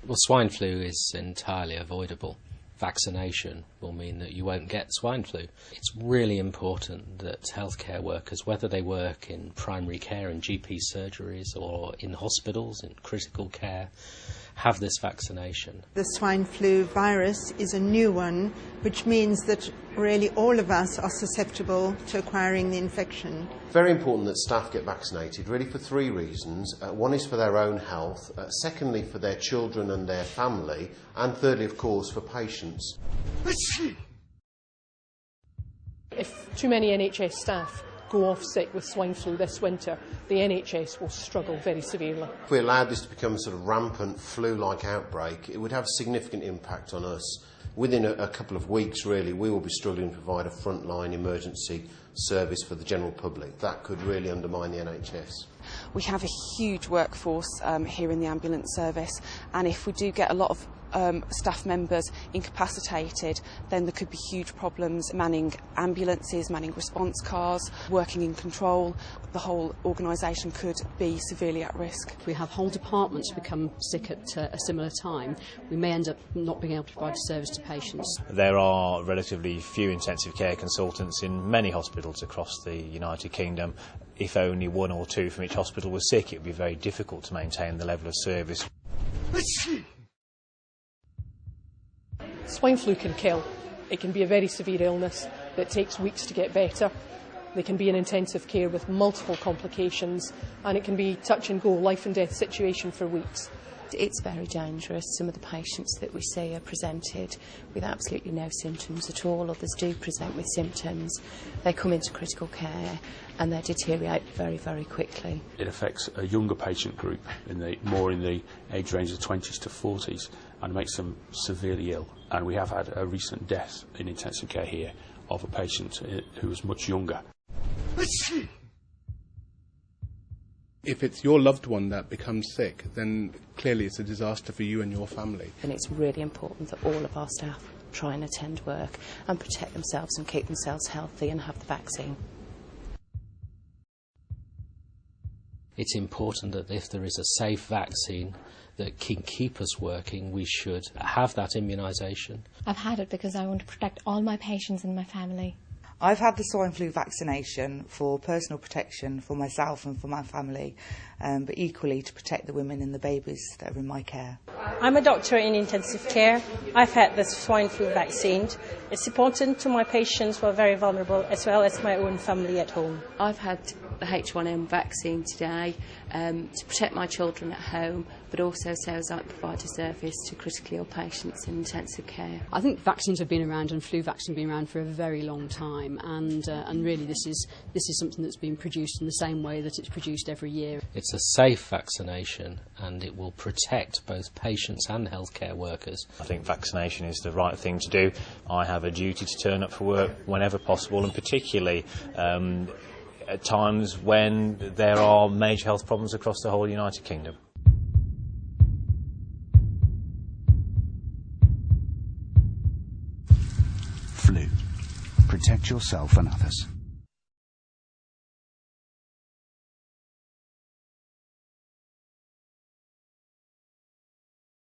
Well, swine flu is entirely avoidable. Vaccination will mean that you won't get swine flu. It's really important that healthcare workers, whether they work in primary care, in GP surgeries or in hospitals, in critical care, have this vaccination. The swine flu virus is a new one, which means that really all of us are susceptible to acquiring the infection. Very important that staff get vaccinated, really for three reasons. One is for their own health, secondly for their children and their family, and thirdly, of course, for patients. If too many NHS staff go off sick with swine flu this winter, the NHS will struggle very severely. If we allowed this to become a sort of rampant flu-like outbreak, it would have significant impact on us. Within a couple of weeks, really, we will be struggling to provide a frontline emergency service for the general public. That could really undermine the NHS. We have a huge workforce here in the ambulance service, and if we do get a lot of staff members incapacitated, then there could be huge problems manning ambulances, manning response cars, working in control. The whole organisation could be severely at risk. If we have whole departments become sick at a similar time, we may end up not being able to provide a service to patients. There are relatively few intensive care consultants in many hospitals across the United Kingdom. If only one or two from each hospital were sick, it would be very difficult to maintain the level of service. Swine flu can kill. It can be a very severe illness that takes weeks to get better. They can be in intensive care with multiple complications, and it can be touch and go, life and death situation for weeks. It's very dangerous. Some of the patients that we see are presented with absolutely no symptoms at all. Others do present with symptoms. They come into critical care and they deteriorate very, very quickly. It affects a younger patient group, more in the age range of 20s to 40s, and makes them severely ill. And we have had a recent death in intensive care here of a patient who was much younger. If it's your loved one that becomes sick, then clearly it's a disaster for you and your family. And it's really important that all of our staff try and attend work and protect themselves and keep themselves healthy and have the vaccine. It's important that if there is a safe vaccine that can keep us working, we should have that immunisation. I've had it because I want to protect all my patients and my family. I've had the swine flu vaccination for personal protection for myself and for my family, but equally to protect the women and the babies that are in my care. I'm a doctor in intensive care. I've had the swine flu vaccine. It's important to my patients who are very vulnerable, as well as my own family at home. I've had the H1N vaccine today to protect my children at home, but also so as I provide a service to critically ill patients in intensive care. I think vaccines have been around, and flu vaccine have been around for a very long time, and really this is something that's been produced in the same way that it's produced every year. It's a safe vaccination, and it will protect both patients and healthcare workers. I think vaccination is the right thing to do. I have a duty to turn up for work whenever possible, and particularly at times when there are major health problems across the whole United Kingdom. Flu. Protect yourself and others.